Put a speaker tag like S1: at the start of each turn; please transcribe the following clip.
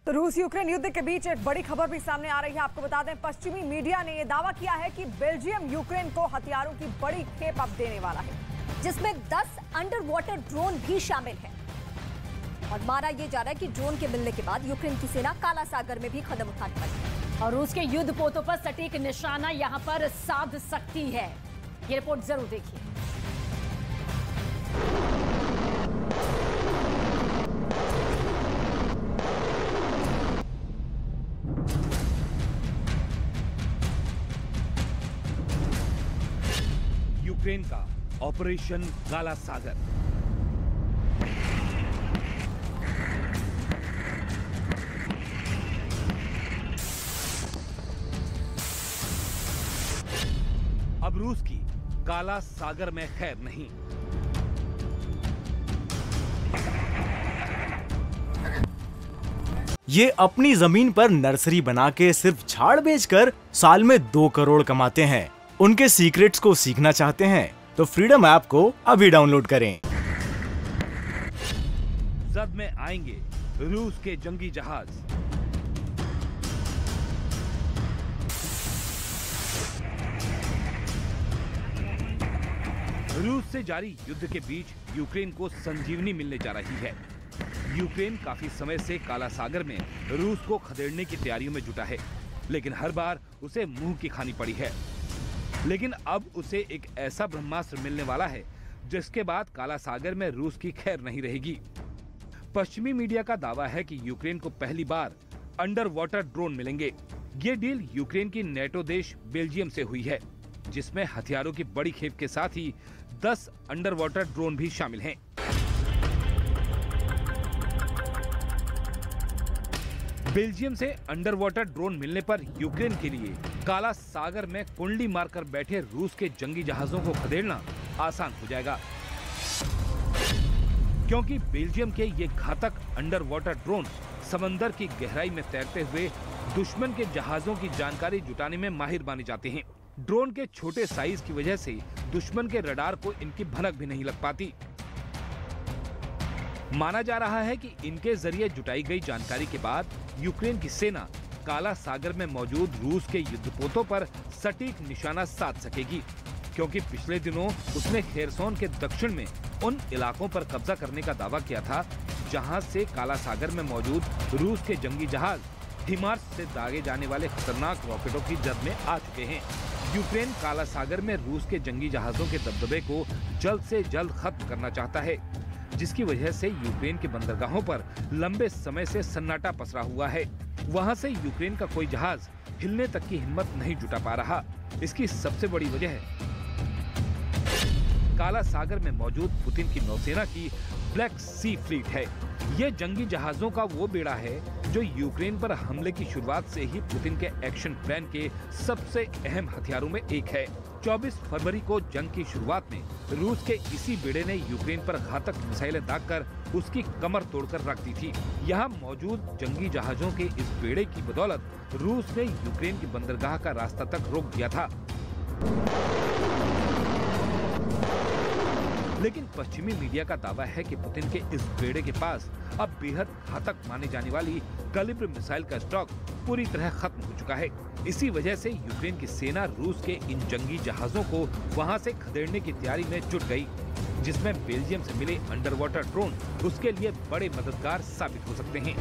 S1: तो रूस यूक्रेन युद्ध के बीच एक बड़ी खबर भी सामने आ रही है। आपको बता दें, पश्चिमी मीडिया ने यह दावा किया है कि बेल्जियम यूक्रेन को हथियारों की बड़ी खेप अब देने वाला है,
S2: जिसमें 10 अंडर वाटर ड्रोन भी शामिल है। और माना यह जा रहा है कि ड्रोन के मिलने के बाद यूक्रेन की सेना काला सागर में भी कदम उठाने वाली है
S3: और रूस के युद्ध पोतों पर सटीक निशाना यहां पर साध सकती है। ये रिपोर्ट जरूर देखिए।
S4: यूक्रेन का ऑपरेशन काला सागर। अब रूस की काला सागर में खैर नहीं।
S5: ये अपनी जमीन पर नर्सरी बना के सिर्फ झाड़ बेचकर साल में 2 करोड़ कमाते हैं। उनके सीक्रेट्स को सीखना चाहते हैं तो फ्रीडम ऐप को अभी डाउनलोड करें।
S4: जद में आएंगे रूस के जंगी जहाज। रूस से जारी युद्ध के बीच यूक्रेन को संजीवनी मिलने जा रही है। यूक्रेन काफी समय से काला सागर में रूस को खदेड़ने की तैयारियों में जुटा है, लेकिन हर बार उसे मुंह की खानी पड़ी है। लेकिन अब उसे एक ऐसा ब्रह्मास्त्र मिलने वाला है जिसके बाद काला सागर में रूस की खैर नहीं रहेगी। पश्चिमी मीडिया का दावा है कि यूक्रेन को पहली बार अंडर वाटर ड्रोन मिलेंगे। ये डील यूक्रेन की नेटो देश बेल्जियम से हुई है, जिसमें हथियारों की बड़ी खेप के साथ ही 10 अंडर वाटर ड्रोन भी शामिल हैं। बेल्जियम से अंडर वाटर ड्रोन मिलने पर यूक्रेन के लिए काला सागर में कुंडली मारकर बैठे रूस के जंगी जहाजों को खदेड़ना आसान हो जाएगा, क्योंकि बेल्जियम के ये घातक अंडर वाटर ड्रोन समंदर की गहराई में तैरते हुए दुश्मन के जहाजों की जानकारी जुटाने में माहिर माने जाते हैं। ड्रोन के छोटे साइज की वजह से दुश्मन के रडार को इनकी भनक भी नहीं लग पाती। माना जा रहा है कि इनके जरिए जुटाई गई जानकारी के बाद यूक्रेन की सेना काला सागर में मौजूद रूस के युद्धपोतों पर सटीक निशाना साध सकेगी, क्योंकि पिछले दिनों उसने खेरसोन के दक्षिण में उन इलाकों पर कब्जा करने का दावा किया था जहां से काला सागर में मौजूद रूस के जंगी जहाज हिमार्स से दागे जाने वाले खतरनाक रॉकेटों की जद में आ चुके हैं। यूक्रेन काला सागर में रूस के जंगी जहाजों के दबदबे को जल्द से जल्द खत्म करना चाहता है, जिसकी वजह से यूक्रेन के बंदरगाहों पर लंबे समय से सन्नाटा पसरा हुआ है। वहां से यूक्रेन का कोई जहाज हिलने तक की हिम्मत नहीं जुटा पा रहा। इसकी सबसे बड़ी वजह काला सागर में मौजूद पुतिन की नौसेना की ब्लैक सी फ्लीट है। ये जंगी जहाजों का वो बेड़ा है जो यूक्रेन पर हमले की शुरुआत से ही पुतिन के एक्शन प्लान के सबसे अहम हथियारों में एक है। 24 फरवरी को जंग की शुरुआत में रूस के इसी बेड़े ने यूक्रेन पर घातक मिसाइलें दागकर उसकी कमर तोड़कर रख दी थी। यहाँ मौजूद जंगी जहाजों के इस बेड़े की बदौलत रूस ने यूक्रेन की बंदरगाह का रास्ता तक रोक दिया था। लेकिन पश्चिमी मीडिया का दावा है कि पुतिन के इस बेड़े के पास अब बेहद घातक माने जाने वाली कैलिबर मिसाइल का स्टॉक पूरी तरह खत्म हो चुका है। इसी वजह से यूक्रेन की सेना रूस के इन जंगी जहाजों को वहां से खदेड़ने की तैयारी में जुट गई, जिसमें बेल्जियम से मिले अंडर वाटर ड्रोन उसके लिए बड़े मददगार साबित हो सकते हैं।